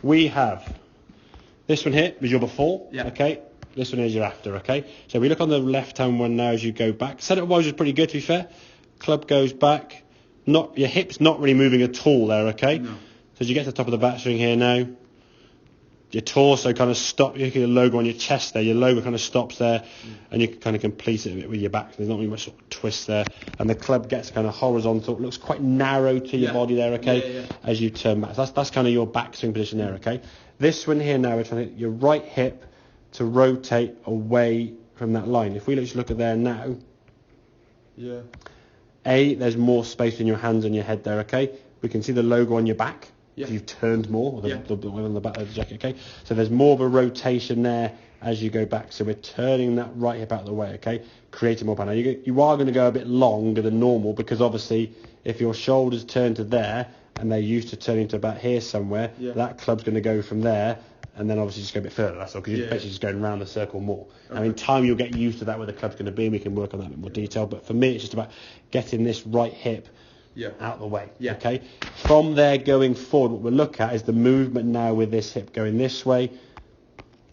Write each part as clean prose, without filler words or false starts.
we have this one here is your before, Yeah. okay? This one is your after, okay? So we look on the left-hand one now as you go back. Setup-wise is pretty good, to be fair. Club goes back. Not your hip's not really moving at all there, okay? No. So as you get to the top of the backswing here now, your torso kind of stops. You get your logo on your chest there. Your logo kind of stops there, and you can kind of complete it with your back. There's not really much sort of twist there, and the club gets kind of horizontal. It looks quite narrow to your body there, okay? As you turn back, so that's kind of your backswing position there, okay? This one here now, we're trying to get your right hip to rotate away from that line. If we just look at there now, there's more space in your hands and your head there, okay? We can see the logo on your back. If you've turned more, or the one on the back of the jacket, okay? So there's more of a rotation there as you go back. So we're turning that right hip out of the way, okay? Creating more power. Now you are going to go a bit longer than normal, because obviously if your shoulders turn to there and they're used to turning to about here somewhere, that club's going to go from there and then obviously just go a bit further. That's all, because you're basically just going around the circle more. Now in time you'll get used to that, where the club's going to be, and we can work on that in a bit more detail. But for me, it's just about getting this right hip out of the way, okay? From there going forward, what we'll look at is the movement now with this hip going this way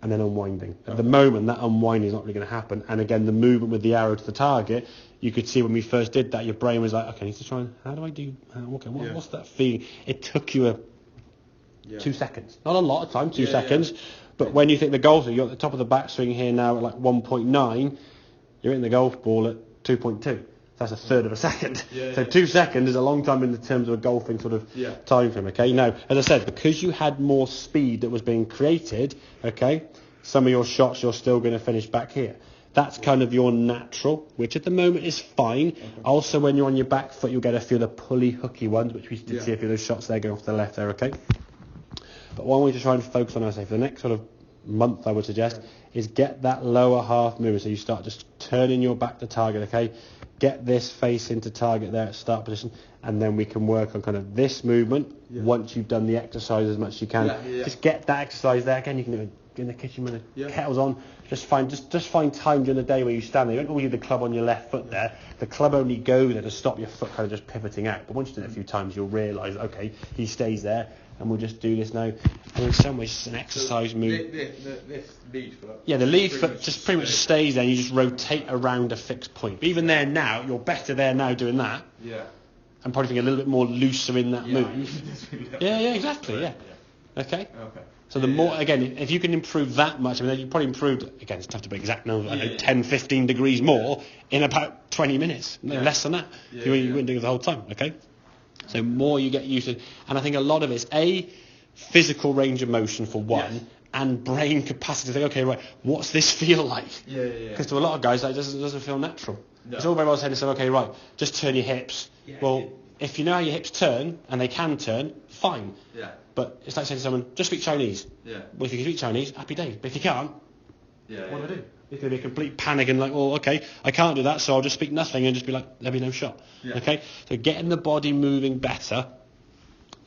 and then unwinding. At the moment, that unwinding is not really going to happen. And again, the movement with the arrow to the target, you could see when we first did that, your brain was like, okay, I need to try and, how do I do, okay, what's that feeling? It took you 2 seconds. Not a lot of time, 2 seconds. But when you think the golf, you're at the top of the backswing here now at like 1.9, you're hitting the golf ball at 2.2. That's a third of a second. So 2 seconds is a long time in the terms of a golfing sort of time frame, okay? Now, as I said, because you had more speed that was being created, okay, some of your shots you're still going to finish back here. That's kind of your natural, which at the moment is fine. Also, when you're on your back foot, you'll get a few of the pulley, hooky ones, which we did see a few of those shots there going off to the left there, okay? But what I want you to try and focus on, I say, for the next sort of month, I would suggest, is get that lower half movement. So you start just turning your back to target, okay? Get this face into target there at start position, and then we can work on kind of this movement once you've done the exercise as much as you can. Just get that exercise there. Again, you can do it in the kitchen when the kettle's on. Just find time during the day where you stand there. You don't always leave the club on your left foot there. The club only goes there to stop your foot kind of just pivoting out. But once you do it a few times, you'll realise, okay, he stays there. And we'll just do this now. And in some ways, it's an exercise move. This lead foot. Yeah, the lead foot just pretty much stays there, and you just rotate around a fixed point. But even there now, you're better there now doing that. Yeah. I'm probably thinking a little bit more looser in that move. Yeah, exactly, yeah. Okay? So the more, again, if you can improve that much, I mean, you probably improved, again, it's tough to be exact numbers, 10, 15 degrees more in about 20 minutes. No, less than that. You wouldn't do it the whole time, okay? So more you get used to, and I think a lot of it's physical range of motion for one, and brain capacity to think, okay, right, what's this feel like? Because to a lot of guys, that doesn't feel natural. It's all very well saying to say, okay, right, just turn your hips. Well, if you know how your hips turn, and they can turn, fine. But it's like saying to someone, just speak Chinese. Well, if you can speak Chinese, happy days. But if you can't, what do I do? It's going to be a complete panic and like, well, okay, I can't do that, so I'll just speak nothing and just be like, there'll be no shot. Okay? So getting the body moving better,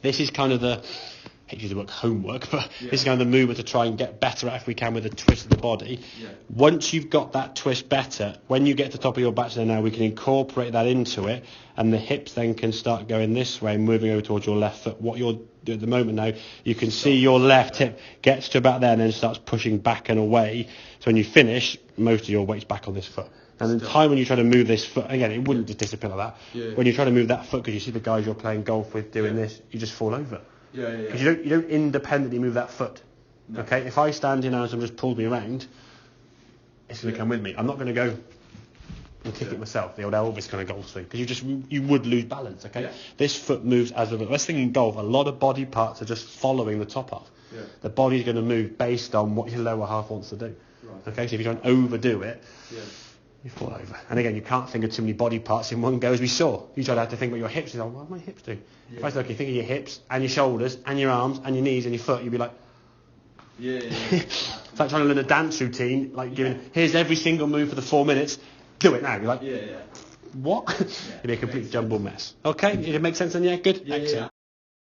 this is kind of the, I hate to use the word homework, but this is kind of the movement to try and get better at if we can with the twist of the body. Once you've got that twist better, when you get to the top of your backswing now, we can incorporate that into it, and the hips then can start going this way, moving over towards your left foot. What you're doing at the moment now, you can see your left hip gets to about there and then starts pushing back and away. So when you finish, most of your weight's back on this foot. And in time when you try to move this foot, again, it wouldn't just disappear like that. When you try to move that foot, because you see the guys you're playing golf with doing this, you just fall over. Because you don't independently move that foot. Okay, if I stand here now and someone just pulls me around, it's going to come with me. I'm not going to go and kick it myself, the old Elvis kind of golf swing, because you would lose balance. Okay, this foot moves as a. Let's think in golf, a lot of body parts are just following the top half. The body's going to move based on what your lower half wants to do. Okay, so if you try and overdo it, you fall over. And again, you can't think of too many body parts in one go, as we saw. You try to have to think about your hips. You're like, what do my hips do? If I said, okay, think of your hips and your shoulders and your arms and your knees and your foot, you'd be like, it's like trying to learn a dance routine, like giving, here's every single move for the 4 minutes, do it now. You're like, what? It'd be a complete jumble mess. Okay, it makes sense then, yeah? Good? Excellent.